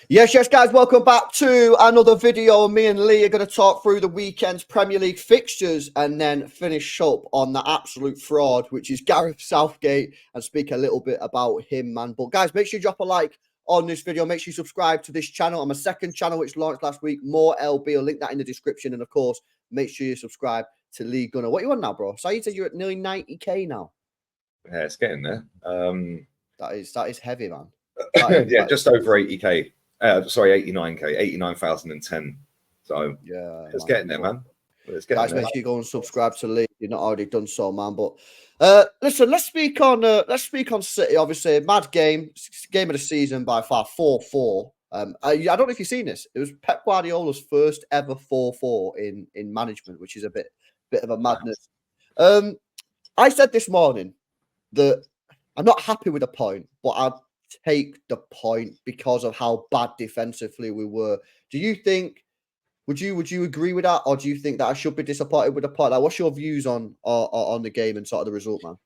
Yes, guys, welcome back to another video. Me and Lee are going to talk through the weekend's Premier League fixtures and then finish up on the absolute fraud, which is Gareth Southgate, and speak a little bit about him, man. But guys, make sure you drop a like on this video. Make sure you subscribe to this channel. I'm a second channel which launched last week, More LB. I'll link that in the description. And of course, make sure you subscribe to Lee Gunner. What you on now, bro? So you said you're at nearly 90k now. Yeah, it's getting there. That is heavy, man. Yeah, just over 80k. Sorry, 89k, 89,010. So yeah, it's getting there, man. It's getting there. Make sure you go and subscribe to Lee if you're not already done so, man. But listen, let's speak on City. Obviously, mad game of the season by far, 4-4. I don't know if you've seen this. It was Pep Guardiola's first ever 4-4 in management, which is a bit of a madness. I said this morning that I'm not happy with the point, but I'd take the point because of how bad defensively we were. Do you think? Would you agree with that, or do you think that I should be disappointed with the point? Like, what's your views on the game and sort of the result, man?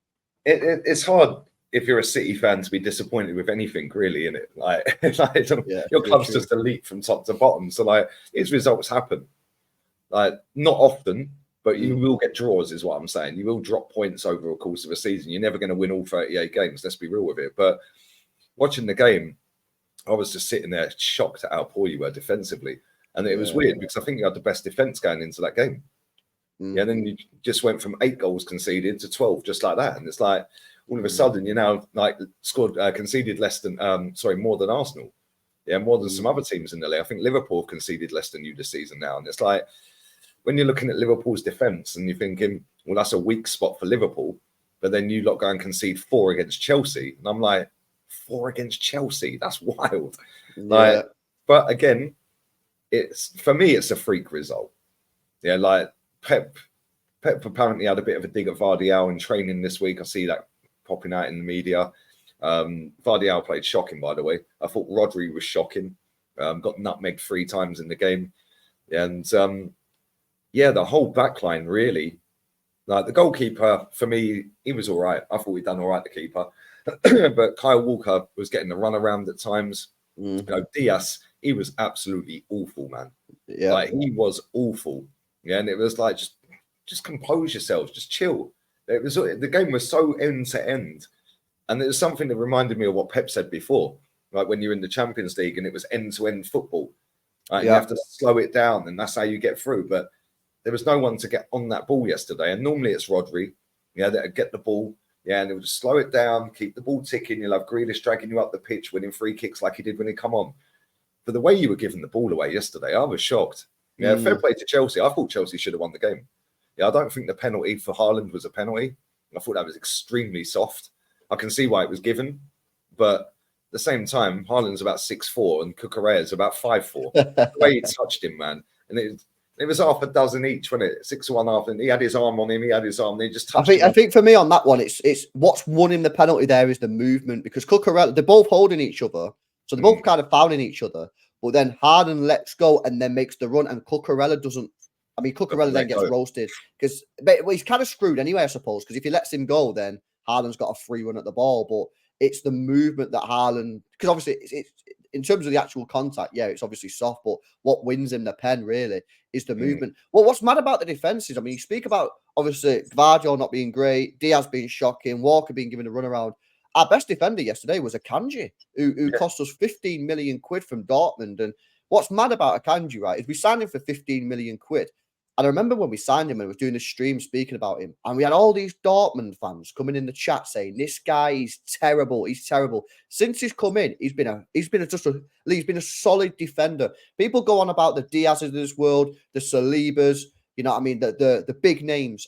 It's hard if you're a City fan to be disappointed with anything, really, isn't it? Your club's just elite from top to bottom. So, like, his results happen. Like, not often, but you will get draws, is what I'm saying. You will drop points over the course of a season. You're never going to win all 38 games. Let's be real with it. But watching the game, I was just sitting there shocked at how poor you were defensively. And it was weird because I think you had the best defence going into that game. Yeah, then you just went from 8 goals conceded to 12, just like that. And it's like, all of a sudden, you now like conceded less than, more than Arsenal. Yeah, more than some other teams in the league. I think Liverpool have conceded less than you this season now. And it's like, when you're looking at Liverpool's defence and you're thinking, well, that's a weak spot for Liverpool. But then you lot go and concede 4 against Chelsea. And I'm like, 4 against Chelsea? That's wild. Like, but again, for me, it's a freak result. Yeah, like Pep apparently had a bit of a dig at Vardiel in training this week. I see that popping out in the media. Vardiel played shocking, by the way. I thought Rodri was shocking. Got nutmegged 3 times in the game. And the whole back line, really. Like the goalkeeper, for me, he was all right. I thought he'd done all right, the keeper. But Kyle Walker was getting the run around at times. You know, Diaz, he was absolutely awful, man. Yeah, like he was awful. Yeah, and it was like just compose yourselves, just chill. It was the game was so end to end, and it was something that reminded me of what Pep said before, like when you're in the Champions League and it was end to end football. Right? You have to slow it down, and that's how you get through. But there was no one to get on that ball yesterday, and normally it's Rodri. Yeah, that get the ball. Yeah, and it would just slow it down, keep the ball ticking. You'll have Grealish dragging you up the pitch, winning free kicks like he did when he come on. But the way you were giving the ball away yesterday, I was shocked. Yeah, fair play to Chelsea. I thought Chelsea should have won the game. Yeah, I don't think the penalty for Haaland was a penalty. I thought that was extremely soft. I can see why it was given. But at the same time, Haaland's about 6'4" and Cucurella's about 5'4". The way he touched him, man. And it was half a dozen each, wasn't it? 6-1 half, and he had his arm on him. He had his arm. And he just touched him. I think for me on that one, it's what's won him the penalty there is the movement, because Cucurella, they're both holding each other, so they're both kind of fouling each other. But then Haaland lets go and then makes the run, and Cucurella doesn't. I mean, Cucurella then gets roasted because he's kind of screwed anyway, I suppose. Because if he lets him go, then Haaland's got a free run at the ball. But it's the movement that Haaland, because obviously it's in terms of the actual contact, yeah, it's obviously soft. But what wins him the pen really is the movement. Well, what's mad about the defenses? I mean, you speak about obviously Gvardiol not being great, Diaz being shocking, Walker being given a run around. Our best defender yesterday was Akanji, who cost us 15 million quid from Dortmund. And what's mad about Akanji, right, is we signed him for 15 million quid. And I remember when we signed him and I was doing a stream speaking about him, and we had all these Dortmund fans coming in the chat saying, "This guy is terrible. He's terrible." Since he's come in, he's been a solid defender. People go on about the Diaz's of this world, the Salibas, you know what I mean, the big names.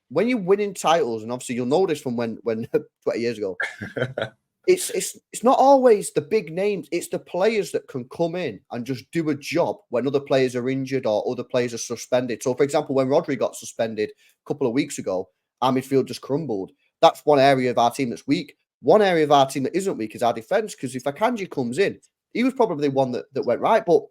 When you're winning titles, and obviously you'll know this from when 20 years ago, it's not always the big names. It's the players that can come in and just do a job when other players are injured or other players are suspended. So, for example, when Rodri got suspended a couple of weeks ago, our midfield just crumbled. That's one area of our team that's weak. One area of our team that isn't weak is our defence, because if Akanji comes in, he was probably the one that went right. But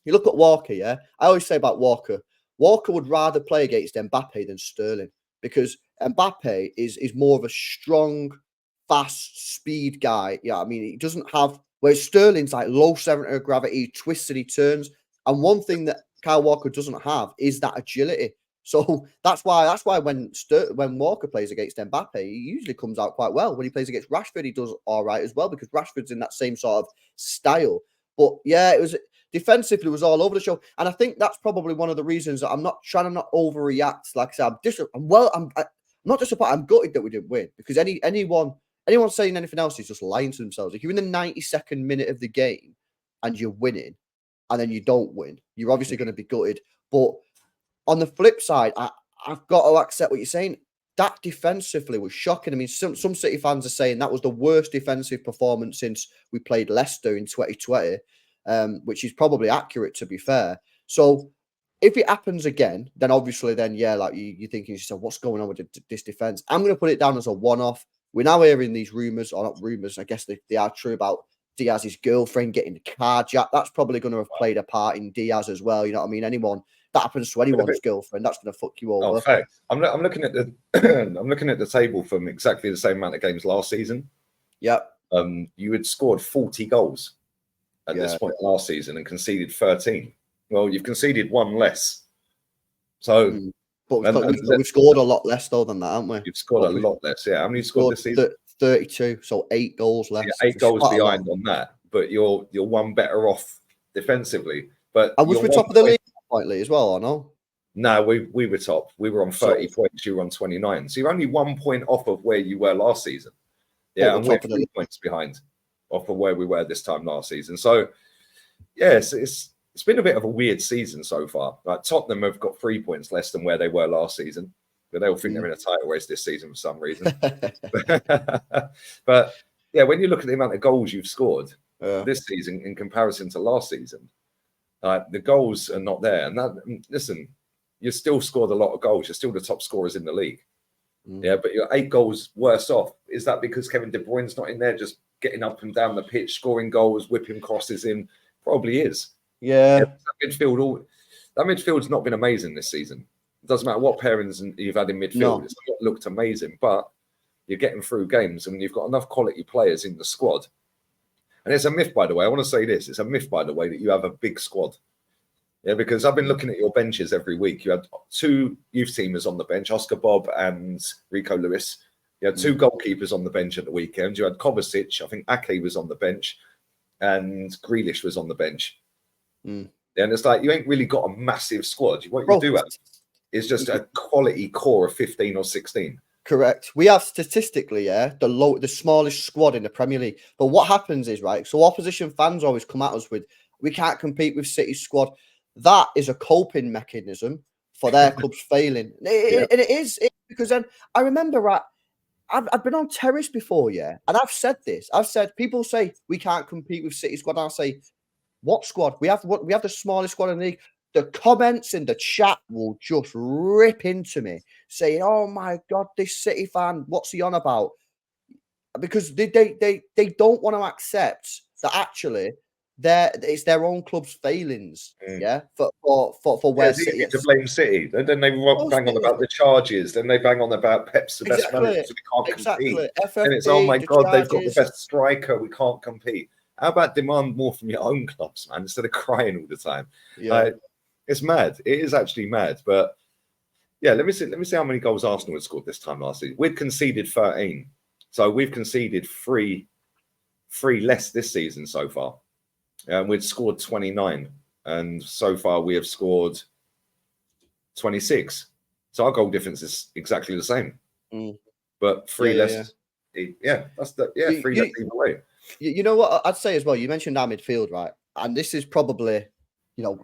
you look at Walker, yeah? I always say about Walker would rather play against Mbappe than Sterling, because Mbappe is more of a strong, fast speed guy. Yeah, I mean, he doesn't have Whereas Sterling's like low center of gravity, he twists and he turns. And one thing that Kyle Walker doesn't have is that agility. So that's why when Walker plays against Mbappe, he usually comes out quite well. When he plays against Rashford, he does all right as well, because Rashford's in that same sort of style. But yeah, it was defensively was all over the show, and I think that's probably one of the reasons that I'm not trying to not overreact. Like I said, I'm not disappointed. I'm gutted that we didn't win, because anyone saying anything else is just lying to themselves. If you're in the 92nd minute of the game and you're winning, and then you don't win, you're obviously going to be gutted. But on the flip side, I've got to accept what you're saying. That defensively was shocking. I mean, some City fans are saying that was the worst defensive performance since we played Leicester in 2020, which is probably accurate, to be fair. So if it happens again, then obviously, like you're thinking to yourself, what's going on with this defense? I'm going to put it down as a one-off. We're now hearing these rumors, or not rumors, I guess they are true, about Diaz's girlfriend getting the car jacked. That's probably going to have played a part in Diaz as well. You know what I mean? That happens to anyone's girlfriend, that's going to fuck you over. Oh, fact. I'm looking at the I'm looking at the table from exactly the same amount of games last season. Yep. You had scored 40 goals at this point last season and conceded 13. Well, you've conceded one less. So, but we've scored a lot less though than that, haven't we? You've scored a lot less. Yeah, how many you scored this season? 32. So 8 goals less. Yeah, 8 goals behind on that, but you're one better off defensively. But was we top of the league slightly as well, or no? No, we were top. We were on 30 points. You were on 29. So you're only 1 point off of where you were last season. Yeah, and we're 3 points behind off of where we were this time last season. So, yes, it's been a bit of a weird season so far. Like Tottenham have got 3 points less than where they were last season, but they all think they're in a title race this season for some reason. But yeah, when you look at the amount of goals you've scored this season in comparison to last season, the goals are not there. And listen, you still scored a lot of goals. You're still the top scorers in the league. Yeah, but you're 8 goals worse off. Is that because Kevin De Bruyne's not in there, just getting up and down the pitch, scoring goals, whipping crosses in? Probably is. Yeah. That midfield's not been amazing this season. It doesn't matter what pairings you've had in midfield. No. It's not looked amazing, but you're getting through games and you've got enough quality players in the squad. And it's a myth, by the way. I want to say this. It's a myth, by the way, that you have a big squad. Yeah, because I've been looking at your benches every week. You had 2 youth teamers on the bench, Oscar Bob and Rico Lewis. You had 2 goalkeepers on the bench at the weekend. You had Kovacic. I think Ake was on the bench and Grealish was on the bench. And it's like, you ain't really got a massive squad. What you do have is just a quality core of 15 or 16. Correct. We have statistically, the smallest squad in the Premier League. But what happens is, right, so opposition fans always come at us with, we can't compete with City's squad. That is a coping mechanism for their clubs failing. And it is, because then I remember, right, I've been on Terrace before, and I've said this. People say we can't compete with City squad. I'll say, what squad? We have the smallest squad in the league. The comments in the chat will just rip into me, saying, "Oh my God, this City fan, what's he on about?" Because they don't want to accept that actually it's their own club's failings, for where City is. To blame City. Then they bang on about the charges. Then they bang on about Pep's the best manager, so we can't compete. FFP, and it's, oh my God, they've got the best striker. We can't compete. How about demand more from your own clubs, man, instead of crying all the time? It's mad. It is actually mad. But yeah, let me see how many goals Arsenal had scored this time last season. We'd conceded 13, so we've conceded three less this season so far. We'd scored 29, and so far we have scored 26. So our goal difference is exactly the same, but 3 less. That's 3 less either way. You know what I'd say as well? You mentioned our midfield, right? And this is probably,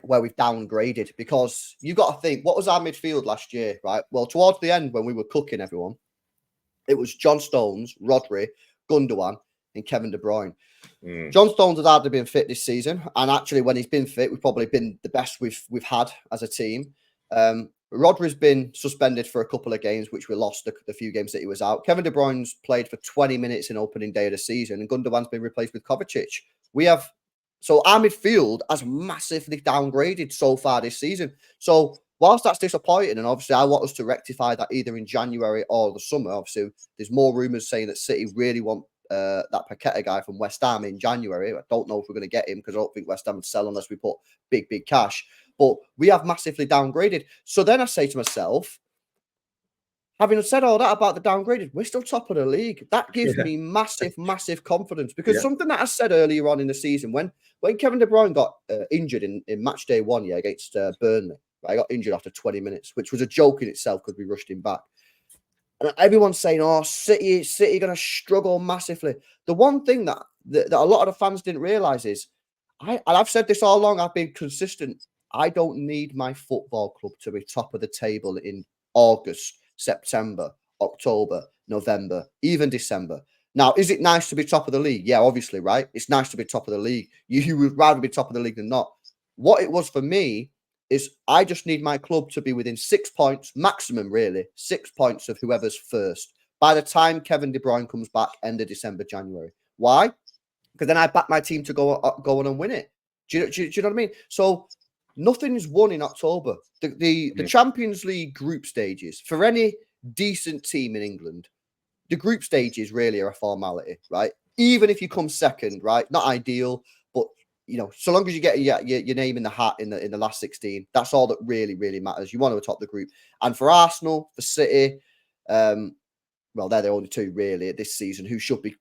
where we've downgraded, because you got to think, what was our midfield last year, right? Well, towards the end, when we were cooking everyone, it was John Stones, Rodri, Gundogan, and Kevin De Bruyne. John Stones has hardly been fit this season, and actually, when he's been fit, we've probably been the best we've had as a team. Rodri's been suspended for a couple of games, which we lost the few games that he was out. Kevin De Bruyne's played for 20 minutes in opening day of the season, and Gundogan's been replaced with Kovacic. So our midfield has massively downgraded so far this season. So whilst that's disappointing, and obviously I want us to rectify that either in January or the summer, obviously there's more rumours saying that City really want that Paqueta guy from West Ham in January. I don't know if we're going to get him because I don't think West Ham would sell unless we put big cash. But we have massively downgraded. So then I say to myself, having said all that about the downgraded, we're still top of the league. That gives me massive confidence because something that I said earlier on in the season, when Kevin De Bruyne got injured in match day 1 against Burnley, right? He got injured after 20 minutes, which was a joke in itself because we rushed him back. And everyone's saying, "Oh, City going to struggle massively." The one thing that a lot of the fans didn't realise is, I've said this all along. I've been consistent. I don't need my football club to be top of the table in August, September, October, November, even December. Now, is it nice to be top of the league? Yeah, obviously, right? It's nice to be top of the league. You would rather be top of the league than not. What it was for me is I just need my club to be within 6 points, maximum really, 6 points of whoever's first by the time Kevin De Bruyne comes back end of December, January. Why? Because then I back my team to go on and win it. Do you know what I mean? So nothing's won in October. The Champions League group stages, for any decent team in England, the group stages really are a formality, right? Even if you come second, right? Not ideal, but so long as you get your name in the hat in the last 16, that's all that really matters. You want to top the group. And for Arsenal, for City, well, they're the only two really this season who should be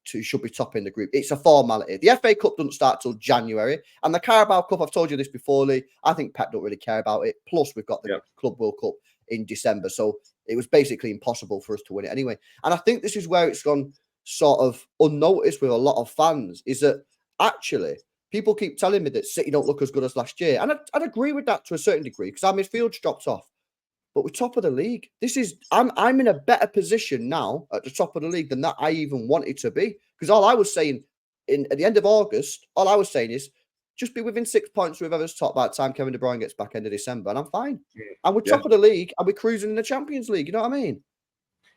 topping the group. It's a formality. The FA Cup doesn't start till January, and the Carabao Cup, I've told you this before, Lee, I think Pep don't really care about it. Plus, we've got the Club World Cup in December, so it was basically impossible for us to win it anyway. And I think this is where it's gone sort of unnoticed with a lot of fans, is that actually people keep telling me that City don't look as good as last year, and I'd agree with that to a certain degree because our midfield's dropped off. But we're top of the league. I'm in a better position now at the top of the league than that I even wanted to be. Because all I was saying at the end of August, all I was saying is just be within 6 points of whoever's top by the time Kevin De Bruyne gets back end of December, and I'm fine. And we're top of the league, and we're cruising in the Champions League. You know what I mean?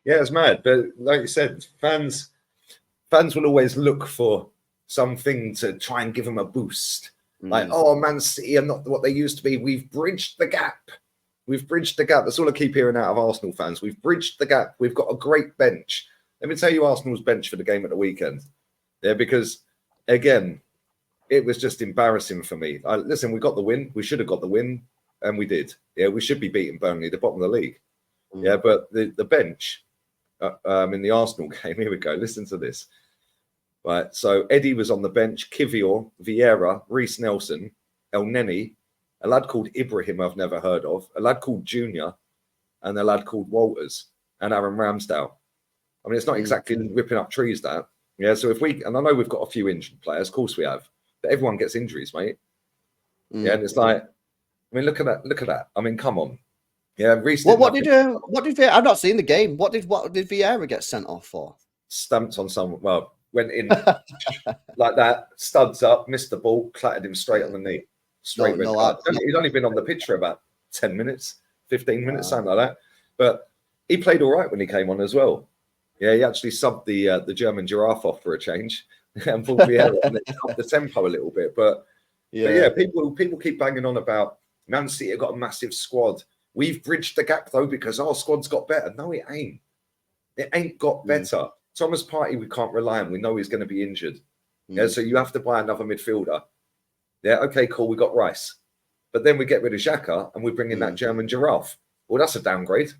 Yeah, it's mad. But like you said, fans will always look for something to try and give them a boost. Like, oh, Man City are not what they used to be. We've bridged the gap. We've bridged the gap. That's all I keep hearing out of Arsenal fans. We've bridged the gap. We've got a great bench. Let me tell you Arsenal's bench for the game at the weekend. Yeah, because, again, it was just embarrassing for me. Listen, we got the win. We should have got the win, and we did. Yeah, we should be beating Burnley, the bottom of the league. Yeah, but the bench in the Arsenal game, here we go. Listen to this. Right, so Eddie was on the bench. Kivior, Vieira, Reece Nelson, El Neni, a lad called Ibrahim I've never heard of, a lad called Junior, and a lad called Walters, and Aaron Ramsdale. I mean, it's not exactly ripping up trees, that. Yeah, so and I know we've got a few injured players, of course we have, but everyone gets injuries, mate. Yeah, and it's like, I mean, look at that. I mean, come on. Yeah, Reece. What did Vieira? I've not seen the game. What did Vieira get sent off for? Stamped on someone. Well, went in like that, studs up, missed the ball, clattered him straight on the knee. Straight red card. He's only been on the pitch for about 10 minutes, 15 minutes, something like that. But he played all right when he came on as well. Yeah, he actually subbed the German giraffe off for a change and pulled Vieira and up the tempo a little bit. But yeah, people keep banging on about Man City have got a massive squad. We've bridged the gap though because our squad's got better. No, it ain't. It ain't got better. Thomas Partey, we can't rely on. We know he's going to be injured. Yeah, so you have to buy another midfielder. Yeah, okay, cool. We got Rice. But then we get rid of Xhaka and we bring in that German giraffe. Well, that's a downgrade.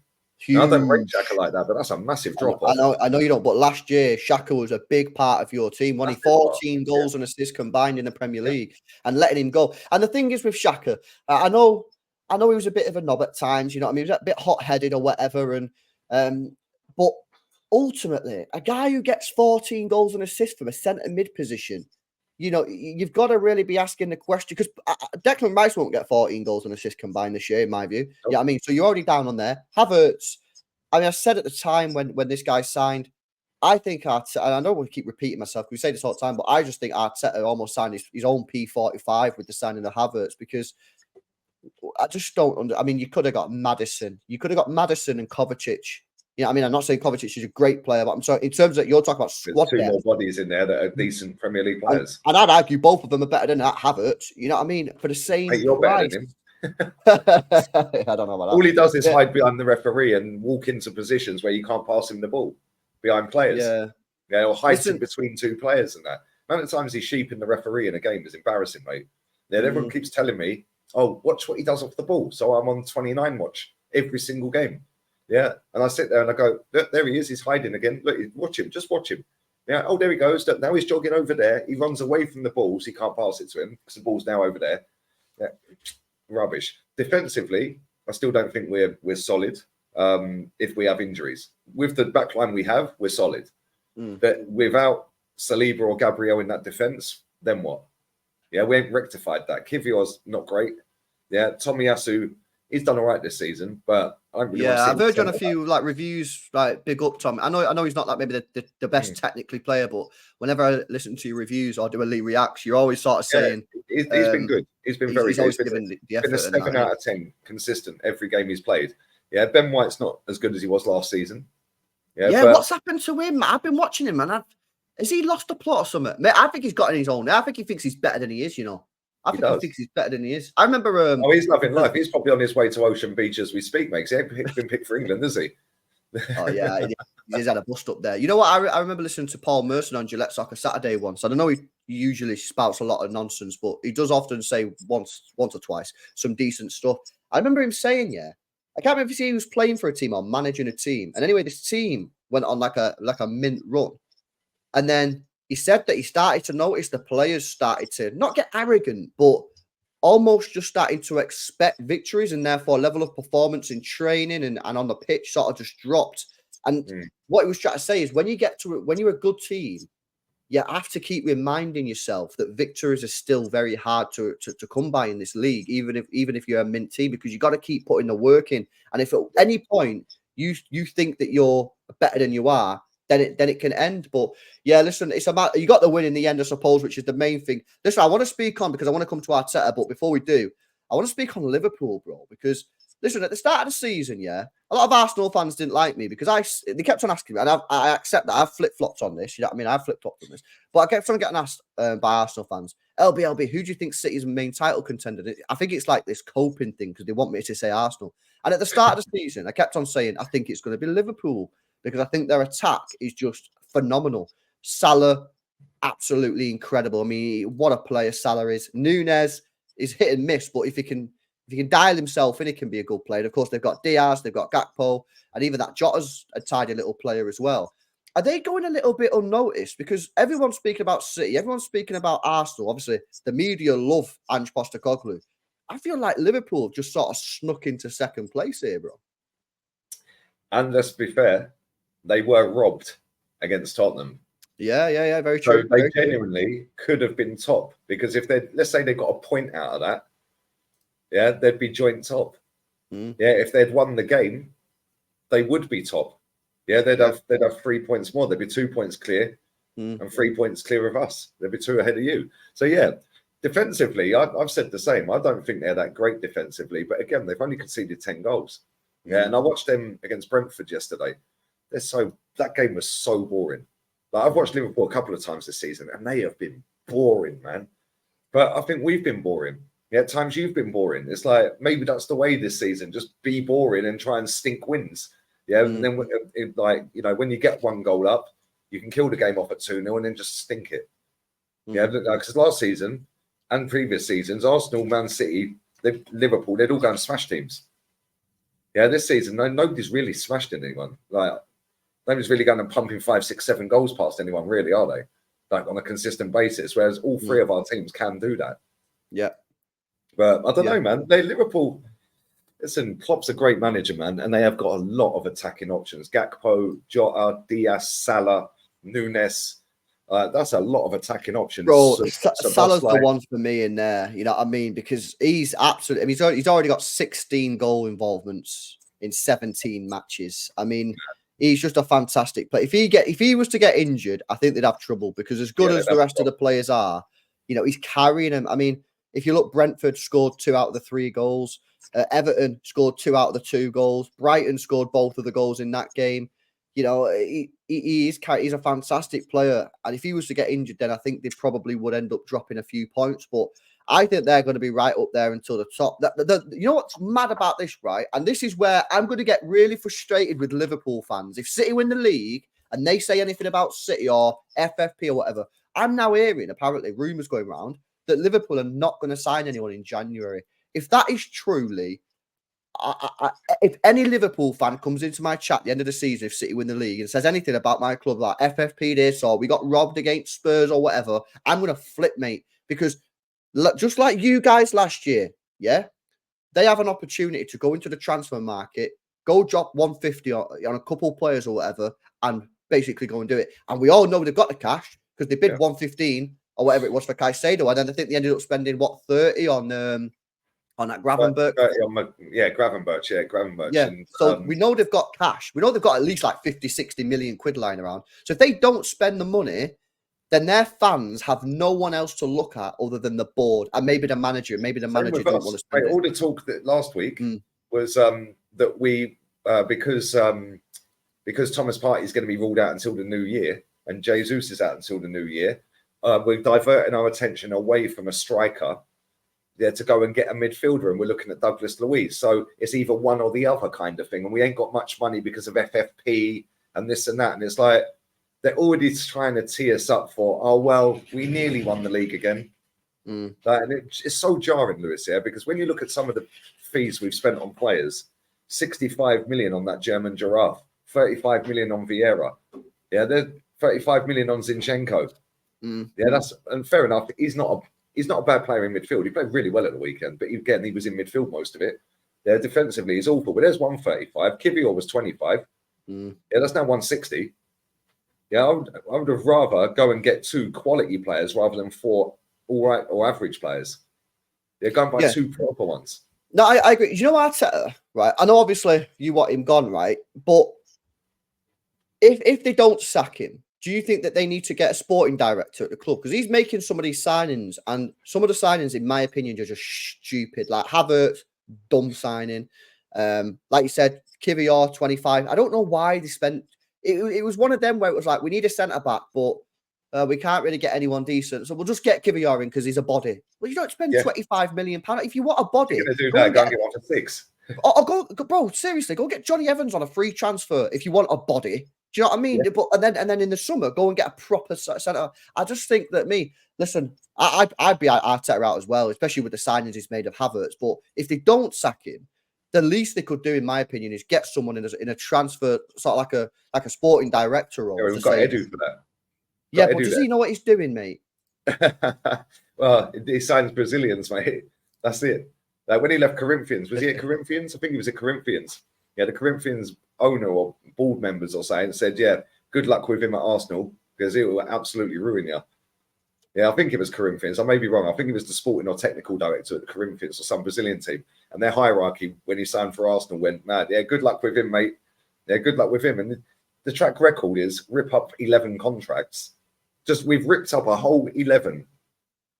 No, I don't rate Xhaka like that, but that's a massive drop off. I know you don't, but last year, Xhaka was a big part of your team. Won 14 goals and assists combined in the Premier League and letting him go. And the thing is with Xhaka, I know he was a bit of a knob at times, you know what I mean? He was a bit hot-headed or whatever. But ultimately, a guy who gets 14 goals and assists from a centre mid position, you know, you've got to really be asking the question because Declan Rice won't get 14 goals and assists combined this year, in my view. Nope. Yeah, you know I mean, so you're already down on there. Havertz, I mean, I said at the time when this guy signed, I think Arteta, and I know we keep repeating myself, we say this all the time, but I just think Arteta almost signed his own P45 with the signing of Havertz because I just don't I mean, you could have got Maddison. You could have got Maddison and Kovacic. You know, I mean, I'm not saying Kovacic is a great player, but I'm sorry, in terms of you're talking about squad depth, more bodies in there that are decent Premier League players. And I'd argue both of them are better than that Havertz. You know what I mean? For the same you're price. Better than him. I don't know about that. All he does is hide behind the referee and walk into positions where you can't pass him the ball behind players. Yeah. Yeah, or hiding between two players and that. The amount of times he's sheeping the referee in a game is embarrassing, mate. Yeah, everyone keeps telling me, "Oh, watch what he does off the ball." So I'm on 29 watch every single game. Yeah, and I sit there and I go, "Look, there he is. He's hiding again. Look, watch him. Just watch him." Yeah. Oh, there he goes. Now he's jogging over there. He runs away from the ball, so he can't pass it to him because the ball's now over there. Yeah, rubbish. Defensively, I still don't think we're solid. If we have injuries with the back line we have, we're solid. But without Saliba or Gabriel in that defense, then what? Yeah, we ain't rectified that. Kivior's not great. Yeah, Tomiyasu, he's done all right this season, but I don't really I've heard on a few like reviews, like big up Tom. I know he's not like maybe the best technically player, but whenever I listen to your reviews or do a Lee Reacts, you're always sort of saying he's been good. He's been very good. He's been a 7 out of 10 consistent every game he's played. Yeah, Ben White's not as good as he was last season. Yeah, what's happened to him? I've been watching him, man. Has he lost the plot or something? Mate, I think he's got in his own. I think he thinks he's better than he is, you know. I think he thinks he's better than he is. I remember... he's loving life. He's probably on his way to Ocean Beach as we speak, mate. He ain't been picked for England, has he? Oh, yeah. He's had a bust up there. You know what? I remember listening to Paul Merson on Gillette Soccer Saturday once. I don't know, he usually spouts a lot of nonsense, but he does often say once or twice some decent stuff. I remember him saying, I can't remember if he was playing for a team or managing a team. And anyway, this team went on like a mint run. And then he said that he started to notice the players started to not get arrogant, but almost just starting to expect victories, and therefore level of performance in training and on the pitch sort of just dropped. And what he was trying to say is when you're a good team, you have to keep reminding yourself that victories are still very hard to come by in this league, even if you're a mint team, because you got to keep putting the work in. And if at any point you think that you're better than you are, then it can end. But yeah, listen, it's about you got the win in the end, I suppose, which is the main thing. Listen, I want to speak on, because I want to come to Arteta, but before we do, I want to speak on Liverpool, bro, because listen, at the start of the season, a lot of Arsenal fans didn't like me because they kept on asking me, and I accept that. I've flip-flopped on this, you know what I mean? I've flip-flopped on this. But I kept on getting asked by Arsenal fans, LB, who do you think City's main title contender? I think it's like this coping thing because they want me to say Arsenal. And at the start of the season, I kept on saying, I think it's going to be Liverpool because I think their attack is just phenomenal. Salah, absolutely incredible. I mean, what a player Salah is. Núñez is hit and miss, but if he can dial himself in, he can be a good player. Of course, they've got Diaz, they've got Gakpo, and even that Jota's a tidy little player as well. Are they going a little bit unnoticed? Because everyone's speaking about City, everyone's speaking about Arsenal. Obviously, the media love Ange Postecoglou. I feel like Liverpool just sort of snuck into second place here, bro. And let's be fair, they were robbed against Tottenham. Yeah, very true. So they genuinely could have been top, because if let's say they got a point out of that, they'd be joint top. Yeah, if they'd won the game, they would be top. Yeah, they'd have 3 points more. They'd be 2 points clear and 3 points clear of us. They'd be 2 ahead of you. So yeah, defensively, I've said the same. I don't think they're that great defensively, but again, they've only conceded 10 goals. Yeah, and I watched them against Brentford yesterday. That game was so boring. Like, I've watched Liverpool a couple of times this season, and they have been boring, man. But I think we've been boring. Yeah, at times you've been boring. It's like maybe that's the way this season. Just be boring and try and stink wins. Yeah, and then when you get 1 goal up, you can kill the game off at 2-0 and then just stink it. Yeah, because last season and previous seasons, Arsenal, Man City, Liverpool, they'd all go and smash teams. Yeah, this season, nobody's really smashed anyone. Like, nobody's really going and pumping 5, 6, 7 goals past anyone, really, are they? Like, on a consistent basis, whereas all 3 of our teams can do that. Yeah. But I don't know, man. Liverpool, listen, Klopp's a great manager, man, and they have got a lot of attacking options. Gakpo, Jota, Diaz, Salah, Núñez. That's a lot of attacking options. Bro, Salah's the one for me in there. You know what I mean? Because he's absolutely. I mean, he's already got 16 goal involvements in 17 matches. I mean, he's just a fantastic player. If he was to get injured, I think they'd have trouble, because as good as the rest of the players are, you know, he's carrying them. I mean, if you look, Brentford scored 2 out of the 3 goals. Everton scored 2 out of the 2 goals. Brighton scored both of the goals in that game. You know, he's a fantastic player. And if he was to get injured, then I think they probably would end up dropping a few points. But I think they're going to be right up there until the top. You know what's mad about this, right? And this is where I'm going to get really frustrated with Liverpool fans. If City win the league and they say anything about City or FFP or whatever, I'm now hearing apparently rumours going around that Liverpool are not going to sign anyone in January. If that is truly, if any Liverpool fan comes into my chat at the end of the season, if City win the league and says anything about my club like FFP this or we got robbed against Spurs or whatever, I'm going to flip, mate. Because just like you guys last year, yeah, they have an opportunity to go into the transfer market, go drop 150 on a couple players or whatever, and basically go and do it. And we all know they've got the cash because they bid 115 or whatever it was for Caicedo, and then I think they ended up spending 30 on that Gravenberch. Gravenberch. Yeah. And, so we know they've got cash. We know they've got at least like 50, 60 million quid lying around. So if they don't spend the money, then their fans have no one else to look at other than the board and maybe the manager. Maybe the manager don't want to spend it. All the talk that last week was that we because Thomas Partey is going to be ruled out until the new year and Jesus is out until the new year, we're diverting our attention away from a striker to go and get a midfielder, and we're looking at Douglas Luiz. So it's either one or the other kind of thing, and we ain't got much money because of FFP and this and that. And it's like they're already trying to tee us up for, oh well, we nearly won the league again. And it's so jarring, Lewis, because when you look at some of the fees we've spent on players, 65 million on that German giraffe, 35 million on Vieira, they're 35 million on Zinchenko. And fair enough. He's not a bad player in midfield. He played really well at the weekend, but again, he was in midfield most of it. Defensively, he's awful. But there's 135. Kivior was 25. That's now 160. I would have rather go and get 2 quality players rather than 4 all right or average players. They're going by 2 proper ones. No, I agree. You know, Arteta, right? I know obviously you want him gone, right? But if they don't sack him, do you think that they need to get a sporting director at the club? Because he's making some of these signings, and some of the signings, in my opinion, are just stupid. Like Havertz, dumb signing. Like you said, Kivior, 25. I don't know why they spent. It was one of them where it was like, we need a centre back, but we can't really get anyone decent, so we'll just get Kivior in because he's a body. Well, you don't spend 25 million pounds if you want a body. You're going to do that, go and get one for 6. Or go, bro. Seriously, go get Johnny Evans on a free transfer if you want a body. Do you know what I mean? Yeah. But and then in the summer, go and get a proper centre. I just think that listen, I'd be Arteta out as well, especially with the signings he's made of Havertz. But if they don't sack him, the least they could do, in my opinion, is get someone in a transfer, sort of like a sporting director role. We've got Edu for that. Yeah, but does he know what he's doing, mate? Well, he signs Brazilians, mate. That's it. Like when he left Corinthians, was he at Corinthians? I think he was at Corinthians. Yeah, the Corinthians owner or board members or something said, good luck with him at Arsenal because it will absolutely ruin you. Yeah, I think it was Corinthians. I may be wrong. I think it was the sporting or technical director at the Corinthians or some Brazilian team. And their hierarchy, when he signed for Arsenal, went mad. Yeah, good luck with him, mate. Yeah, good luck with him. And the track record is rip up 11 contracts. We've ripped up a whole 11.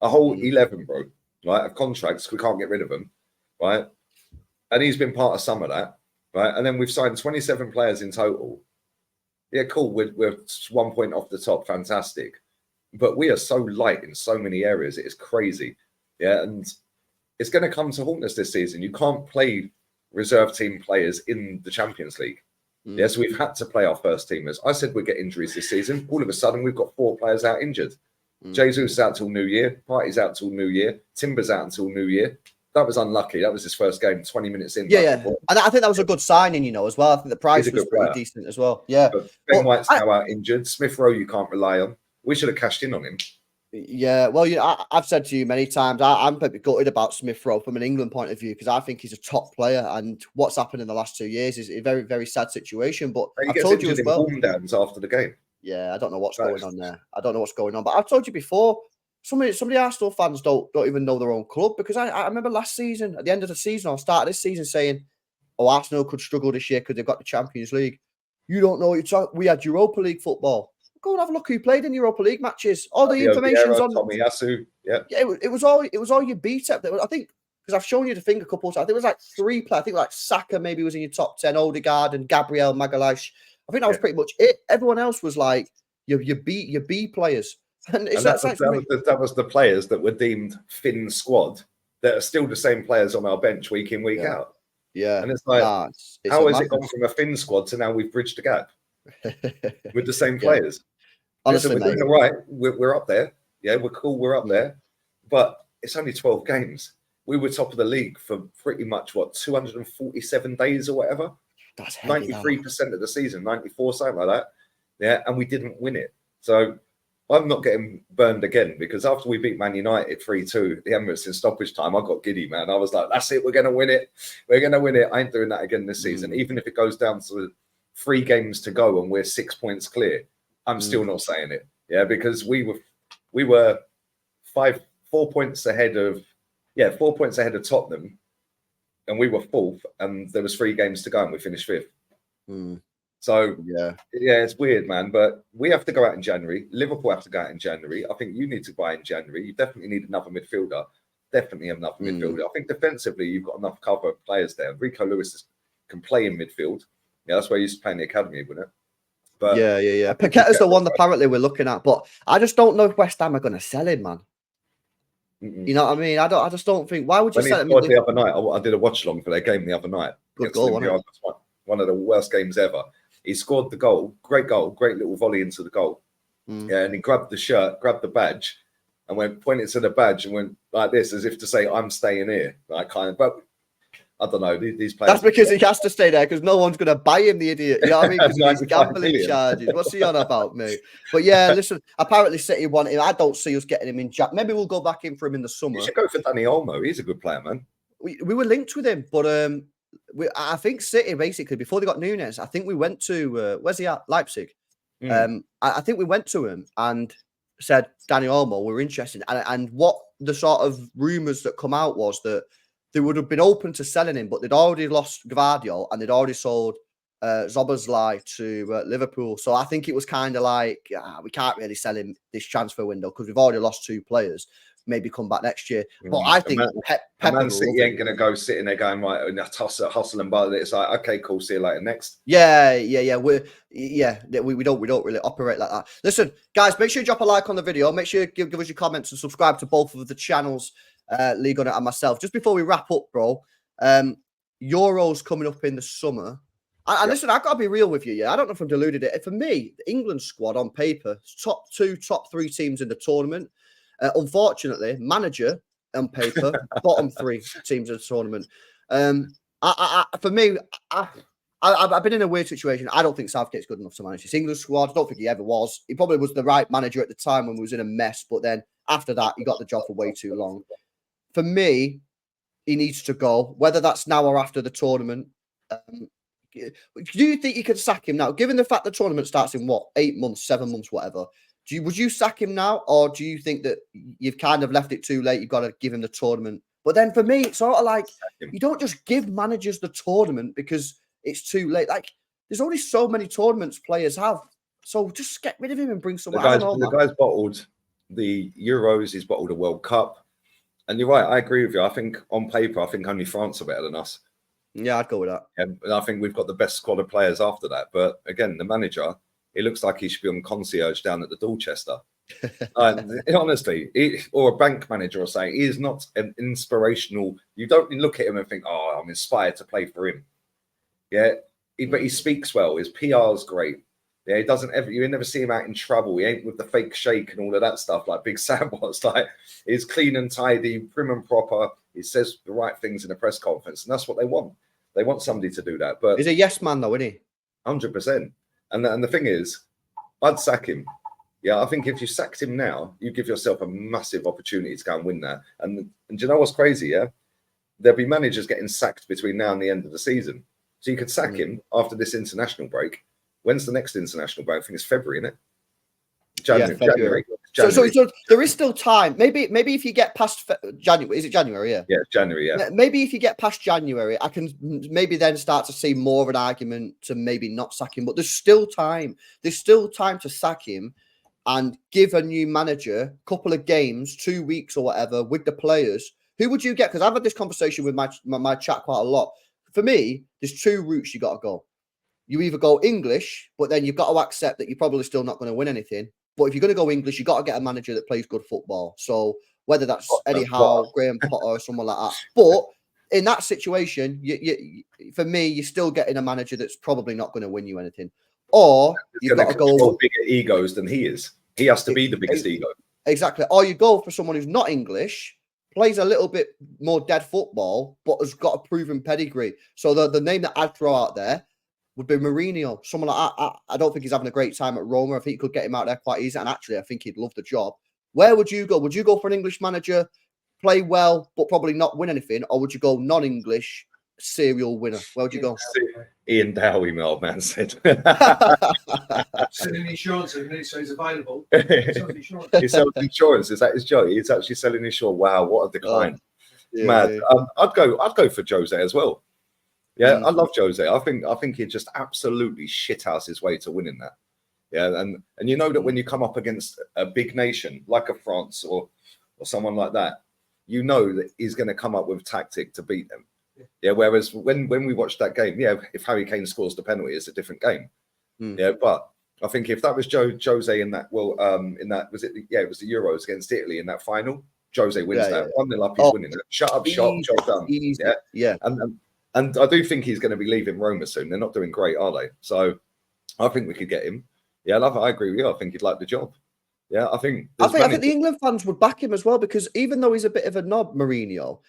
A whole 11, bro. Right, of contracts. We can't get rid of them. Right? And he's been part of some of that. Right? And then we've signed 27 players in total. Yeah, cool. We're 1 point off the top. Fantastic. But we are so light in so many areas. It is crazy. Yeah, and it's going to come to haunt us this season. You can't play reserve team players in the Champions League. Yeah, so we've had to play our first teamers. I said we'd get injuries this season. All of a sudden, we've got 4 players out injured. Jesus is out till New Year. Partey's out till New Year. Timber's out until New Year. That was unlucky. That was his first game, 20 minutes in. Yeah. And I think that was a good signing, as well. I think the price was pretty decent as well. Yeah. But Ben White's now out injured. Smith Rowe, you can't rely on. We should have cashed in on him. Yeah, well, I've said to you many times, I'm a bit gutted about Smith Rowe from an England point of view because I think he's a top player, and what's happened in the last 2 years is a very, very sad situation. But I've told you as well. Warm downs after the game. Yeah, I don't know what's going on there. I don't know what's going on, but I've told you before. Some of the Arsenal fans don't even know their own club, because I remember last season, at the end of the season, or start of this season, saying, "Oh, Arsenal could struggle this year because they've got the Champions League." You don't know what you're talking. We had Europa League football. Go and have a look who played in Europa League matches. All the information's on. Tommy Yasu. Yeah. It was all your beat up. I think, because I've shown you the thing a couple of times. I think it was like 3 players. I think like Saka maybe was in your top 10, Odegaard and Gabriel Magalhaes. I think that was pretty much it. Everyone else was like your B players. And that was the players that were deemed thin squad that are still the same players on our bench week in, week out. Yeah. And it's like, how has it gone from a thin squad to now we've bridged the gap? with the same players. Honestly, listen, we're doing all right. We're up there. Yeah, we're cool. We're up there. But it's only 12 games. We were top of the league for pretty much, 247 days or whatever? That's heavy, 93% of the season, 94, something like that. Yeah, and we didn't win it. So I'm not getting burned again, because after we beat Man United 3-2, the Emirates in stoppage time, I got giddy, man. I was like, that's it. We're going to win it. We're going to win it. I ain't doing that again this season. Even if it goes down to 3 games to go and we're 6 points clear, I'm still not saying it. Yeah, because we were 4 points ahead of 4 points ahead of Tottenham, and we were 4th, and there was 3 games to go, and we finished 5th. So it's weird, man. But we have to go out in January. Liverpool have to go out in January. I think you need to buy in January. You definitely need another midfielder. Definitely another midfielder. I think defensively you've got enough cover of players there. Rico Lewis can play in midfield. Yeah, that's where he used to play in the academy, wasn't it? But Paqueta's the one apparently we're looking at, but I just don't know if West Ham are going to sell him, man. You know what I mean? I just don't think. Why would you sell him? The other night, I did a watch along for their game the other night. Good goal, wasn't it? One of the worst games ever. He scored the goal, great little volley into the goal. Yeah, and he grabbed the shirt, grabbed the badge, and pointed to the badge and went like this, as if to say, "I'm staying here." Like kind of, but I don't know. These players. That's because he has to stay there, because no one's going to buy him, the idiot. You know what I mean? Because he's gambling charges. What's he on about, mate? But yeah, listen. Apparently, City want him. I don't see us getting him in. Maybe we'll go back in for him in the summer. You should go for Dani Olmo. He's a good player, man. We were linked with him, but I think City basically before they got Nunes, I think we went to where's he at? Leipzig. I think we went to him and said Dani Olmo, we're interested, and what the sort of rumours that come out was that they would have been open to selling him, but they'd already lost Gvardiol and they'd already sold Szoboszlai to Liverpool. So I think it was kind of like we can't really sell him this transfer window because we've already lost 2 players. Maybe come back next year. But I think Man City ain't going to go sitting there going, right, hustle and buy it. It's like, okay, cool, see you later. Next. We don't really operate like that. Listen, guys, make sure you drop a like on the video. Make sure you give us your comments and subscribe to both of the channels, League on It and myself. Just before we wrap up, bro, Euros coming up in the summer. And listen, I've got to be real with you. Yeah, I don't know if I'm deluded. For me, the England squad on paper, top 2, top 3 teams in the tournament. Unfortunately, manager on paper, bottom 3 teams in the tournament. For me, I've been in a weird situation. I don't think Southgate's good enough to manage this England squad. I don't think he ever was. He probably was the right manager at the time when we was in a mess, but then after that, he got the job for way too long. For me, he needs to go, whether that's now or after the tournament. Do you think you could sack him now, given the fact the tournament starts in 8 months, 7 months, whatever? Would you sack him now, or do you think that you've kind of left it too late? You've got to give him the tournament. But then for me, it's sort of like you don't just give managers the tournament because it's too late. Like there's only so many tournaments players have, so just get rid of him and bring someone. The guy's bottled the Euros. He's bottled a World Cup, and you're right. I agree with you. I think on paper, I think only France are better than us. Yeah, I'd go with that. And I think we've got the best squad of players after that. But again, the manager. It looks like he should be on concierge down at the Dorchester. Honestly, or a bank manager or something. He is not an inspirational. You don't look at him and think, "Oh, I'm inspired to play for him." Yeah, but he speaks well. His PR is great. Yeah, he doesn't ever. You never see him out in trouble. He ain't with the fake shake and all of that stuff like Big Sam was. Like, he's clean and tidy, prim and proper. He says the right things in a press conference, and that's what they want. They want somebody to do that. But he's a yes man, though, isn't he? 100%. And the thing is, I'd sack him. Yeah, I think if you sacked him now, you give yourself a massive opportunity to go and win that. And do you know what's crazy? Yeah, there'll be managers getting sacked between now and the end of the season. So you could sack him after this international break. When's the next international break? I think it's February, isn't it? January. So there is still time. Maybe if you get past January, is it January? Yeah. Yeah, January. Yeah. Maybe if you get past January, I can maybe then start to see more of an argument to maybe not sack him. But there's still time. There's still time to sack him and give a new manager a couple of games, 2 weeks or whatever, with the players. Who would you get? Because I've had this conversation with my chat quite a lot. For me, there's 2 routes you got to go. You either go English, but then you've got to accept that you're probably still not going to win anything. But if you're going to go English, you've got to get a manager that plays good football. So whether that's Eddie Howe, Graham Potter, or someone like that. But in that situation, for me, you're still getting a manager that's probably not going to win you anything. or you've got to go bigger egos than he is. He has to be the biggest ego. Exactly. Or you go for someone who's not English, plays a little bit more dead football, but has got a proven pedigree. So the name that I'd throw out there would be Mourinho. Someone like I don't think he's having a great time at Roma. I think you could get him out there quite easy. And actually, I think he'd love the job. Where would you go? Would you go for an English manager, play well, but probably not win anything? Or would you go non-English, serial winner? Where would you go? Ian Dowie, my old man said. Selling insurance, so he's available. He sells insurance. Is that his job? He's actually selling insurance. Wow, what a decline! Mad. I'd go for Jose as well. Yeah, I love Jose. I think he'd just absolutely shithouse his way to winning that. Yeah, and you know that when you come up against a big nation like a France or someone like that, you know that he's going to come up with a tactic to beat them. Yeah. Whereas when we watched that game, if Harry Kane scores the penalty, it's a different game. Yeah, but I think if that was Jose in that, in that it was the Euros against Italy in that final, Jose wins that. 1-0 up, he's winning it. Shut up shop, job done. Yeah. And I do think he's going to be leaving Roma soon. They're not doing great, are they? So I think we could get him. Yeah, I agree with you. I think he'd like the job. Yeah, I think the England fans would back him as well, because even though he's a bit of a knob, Mourinho,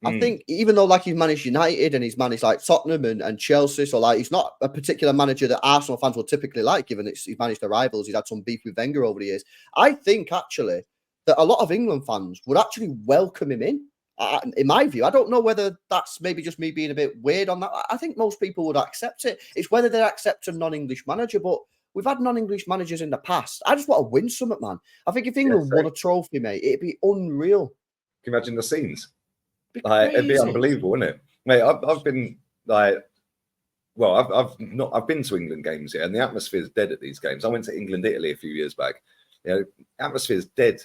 I think even though like he's managed United and he's managed like Tottenham and Chelsea, so like he's not a particular manager that Arsenal fans will typically like, given he's managed the rivals. He's had some beef with Wenger over the years. I think actually that a lot of England fans would actually welcome him in my view. I don't know whether that's maybe just me being a bit weird on that. I think most people would accept it. It's whether they accept a non-English manager, but we've had non-English managers in the past. I just want to win something, man. I think if England won a trophy, mate, it'd be unreal. Can you imagine the scenes? It'd be unbelievable, wouldn't it? Mate, I've been like, well, I've been to England games, and the atmosphere is dead at these games. I went to England, Italy a few years back. Atmosphere is dead.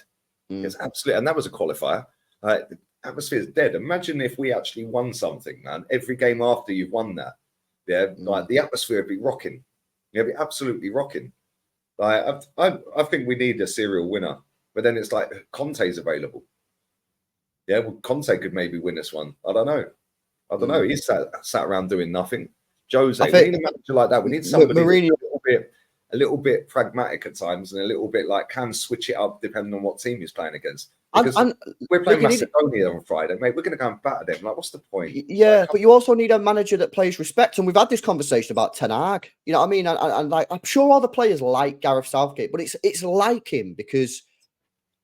It's absolutely, and that was a qualifier. The atmosphere is dead. Imagine if we actually won something, man. Every game after you've won that, the atmosphere would be rocking. It'd be absolutely rocking. I think we need a serial winner, but then it's like Conte's available. Yeah, well, Conte could maybe win this one. I don't know. He's sat around doing nothing. Jose, we need a manager like that. We need somebody Mourinho, a little bit pragmatic at times, and a little bit like can switch it up depending on what team he's playing against. Because we're playing Macedonia on Friday, mate. We're going to go and batter them. Like, what's the point? Yeah, but you also need a manager that plays respect. And we've had this conversation about Ten Hag. You know what I mean? And like, I'm sure all the players like Gareth Southgate, but it's like him because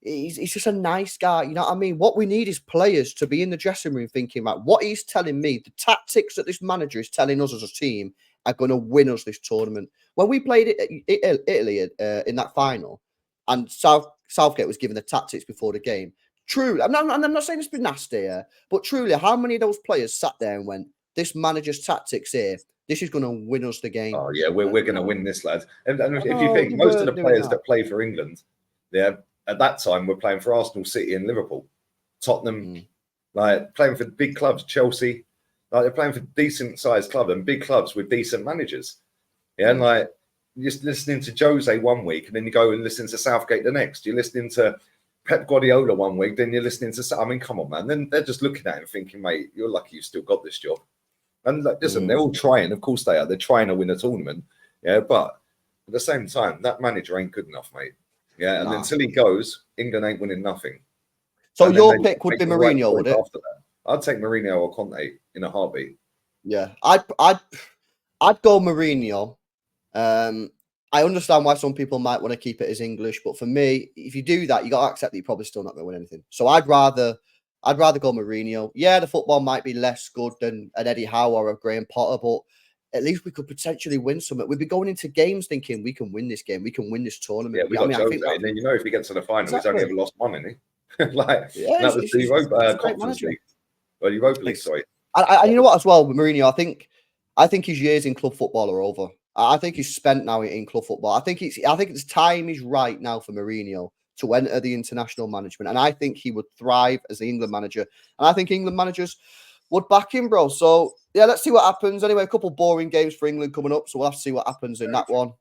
he's just a nice guy. You know what I mean? What we need is players to be in the dressing room thinking, like, what he's telling me, the tactics that this manager is telling us as a team are going to win us this tournament. When we played Italy in that final, and Southgate was given the tactics before the game. Truly, I'm not saying it's been nasty here, but truly, how many of those players sat there and went, "This manager's tactics here, this is going to win us the game." Oh yeah, we're going to win this, lads. And if you think most of the players that play for England, at that time we're playing for Arsenal, City, and Liverpool, Tottenham, like playing for big clubs, Chelsea, like they're playing for decent sized club and big clubs with decent managers. Yeah, and like you're listening to Jose one week, and then you go and listen to Southgate the next. You're listening to Pep Guardiola one week, then you're listening to. I mean, come on, man. Then they're just looking at him thinking, mate, you're lucky you still got this job. And like, listen, they're all trying. Of course they are. They're trying to win a tournament. Yeah, but at the same time, that manager ain't good enough, mate. Yeah, and until he goes, England ain't winning nothing. So your pick would be Mourinho, would it? After that, I'd take Mourinho or Conte in a heartbeat. Yeah, I'd go Mourinho. I understand why some people might want to keep it as English, but for me, if you do that, you got to accept that you're probably still not going to win anything. So I'd rather go Mourinho. Yeah, the football might be less good than an Eddie Howe or a Graham Potter, but at least we could potentially win something. We'd be going into games thinking we can win this game, we can win this tournament. Yeah, we got Jose, and then if he gets to the final, he's only ever lost one, isn't he? Like that was the Europa Conference League. Well, Europa League, sorry. And you know what, as well with Mourinho, I think his years in club football are over. I think he's spent now in club football. I think it's time is right now for Mourinho to enter the international management, and I think he would thrive as the England manager. And I think England managers would back him, bro. So yeah, let's see what happens. Anyway, a couple boring games for England coming up, so we'll have to see what happens in that one.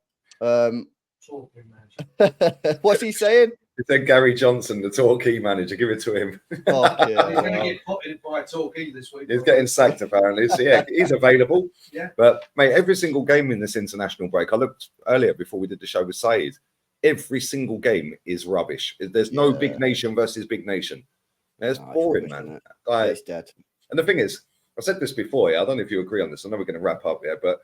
What's he saying? It's then Gary Johnson, the Torquay manager. Give it to him. Oh, He's going to get potted by Torquay this week. He's getting sacked apparently. So yeah, he's available. Yeah. But mate, every single game in this international break, I looked earlier before we did the show with Saeed. Every single game is rubbish. There's no big nation versus big nation. It's boring, man. It's dead. And the thing is, I said this before. Yeah, I don't know if you agree on this. I know we're going to wrap up here, but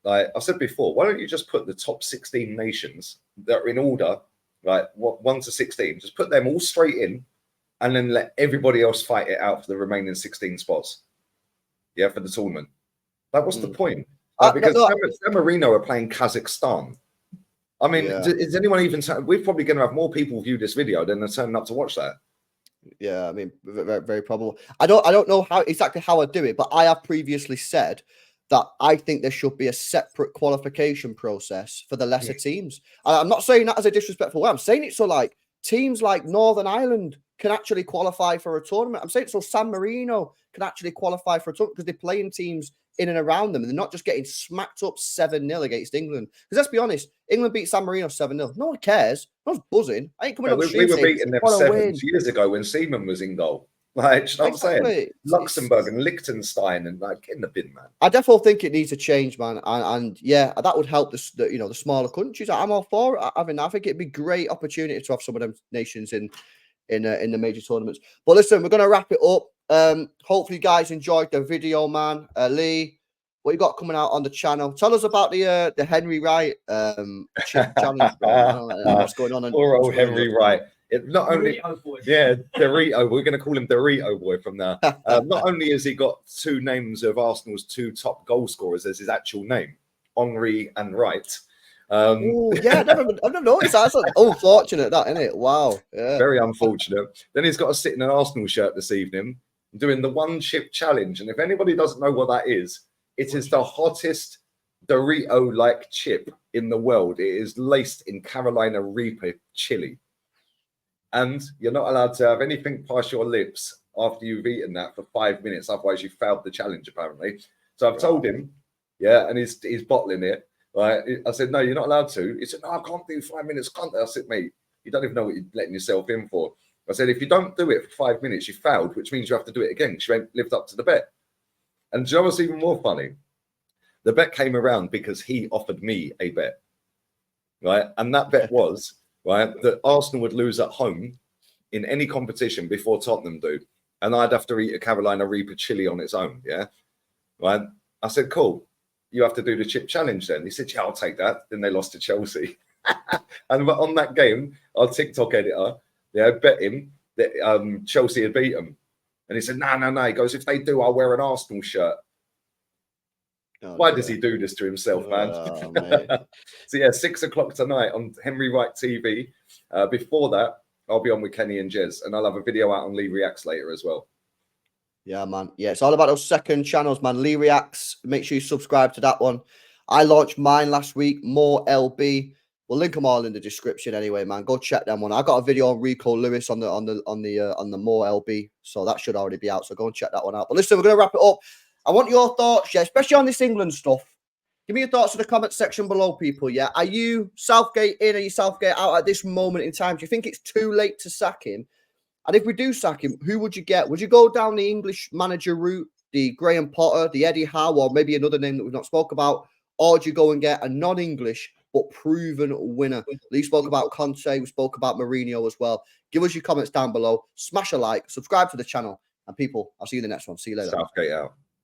like I said before, why don't you just put the top 16 nations that are in order, like 1 to 16, just put them all straight in, and then let everybody else fight it out for the remaining 16 spots. Yeah, for the tournament. Like, what's the point? Because San Marino are playing Kazakhstan. I mean, is anyone even? We're probably going to have more people view this video than are turning up to watch that. Yeah, I mean, very, very probable. I don't know exactly how I do it, but I have previously said that I think there should be a separate qualification process for the lesser teams. I'm not saying that as a disrespectful way. I'm saying it so like teams like Northern Ireland can actually qualify for a tournament. I'm saying so San Marino can actually qualify for a tournament because they're playing teams in and around them, and they're not just getting smacked up 7-0 against England. Because let's be honest, England beat San Marino 7-0. No one cares. No one's buzzing. I ain't coming up. We were beating them 7 years ago when Seaman was in goal. Like, you know what I'm saying? Luxembourg and Liechtenstein, and like, get in the bin, man. I definitely think it needs to change, man. And yeah, that would help the smaller countries. I'm all for it. I think it'd be a great opportunity to have some of them nations in the major tournaments. But listen, we're gonna wrap it up. Hopefully you guys enjoyed the video, man. Lee, what you got coming out on the channel? Tell us about the Henry Wright challenge, bro. What's going on? Poor old Henry Wright. It not only, Dorito. We're going to call him Dorito Boy from now. Not only has he got 2 names of Arsenal's 2 top goal scorers as his actual name, Henry and Wright. Yeah, I've never noticed that. That's unfortunate, that, isn't it? Wow. Yeah. Very unfortunate. Then he's got to sit in an Arsenal shirt this evening doing the 1 chip challenge. And if anybody doesn't know what that is, it is the hottest Dorito-like chip in the world. It is laced in Carolina Reaper chili. And you're not allowed to have anything past your lips after you've eaten that for 5 minutes. Otherwise, you failed the challenge, apparently. So I've told him, and he's bottling it. Right? I said, no, you're not allowed to. He said, no, I can't do 5 minutes. Can't I? I said, mate, you don't even know what you're letting yourself in for. I said, if you don't do it for 5 minutes, you failed, which means you have to do it again because you ain't lived up to the bet. And do you know what's even more funny? The bet came around because he offered me a bet, right? And that bet was, right, that Arsenal would lose at home in any competition before Tottenham do. And I'd have to eat a Carolina Reaper chili on its own, yeah? Right? I said, cool. You have to do the chip challenge then. He said, yeah, I'll take that. Then they lost to Chelsea. And on that game, our TikTok editor, bet him that Chelsea had beat him. And he said, no. He goes, if they do, I'll wear an Arsenal shirt. Why does he do this to himself, man? So yeah, 6 o'clock tonight on Henry Wright TV. Before that, I'll be on with Kenny and Jez, and I'll have a video out on Lee Reacts later as well. Yeah, man. Yeah, it's all about those second channels, man. Lee Reacts. Make sure you subscribe to that one. I launched mine last week. More LB. We'll link them all in the description anyway, man. Go check them one. I got a video on Rico Lewis on the More LB, so that should already be out. So go and check that one out. But listen, we're gonna wrap it up. I want your thoughts, especially on this England stuff. Give me your thoughts in the comment section below, people. Yeah, are you Southgate in? Are you Southgate out at this moment in time? Do you think it's too late to sack him? And if we do sack him, who would you get? Would you go down the English manager route, the Graham Potter, the Eddie Howe, or maybe another name that we've not spoke about? Or would you go and get a non-English but proven winner? Lee spoke about Conte. We spoke about Mourinho as well. Give us your comments down below. Smash a like, subscribe to the channel, and people, I'll see you in the next one. See you later. Southgate out.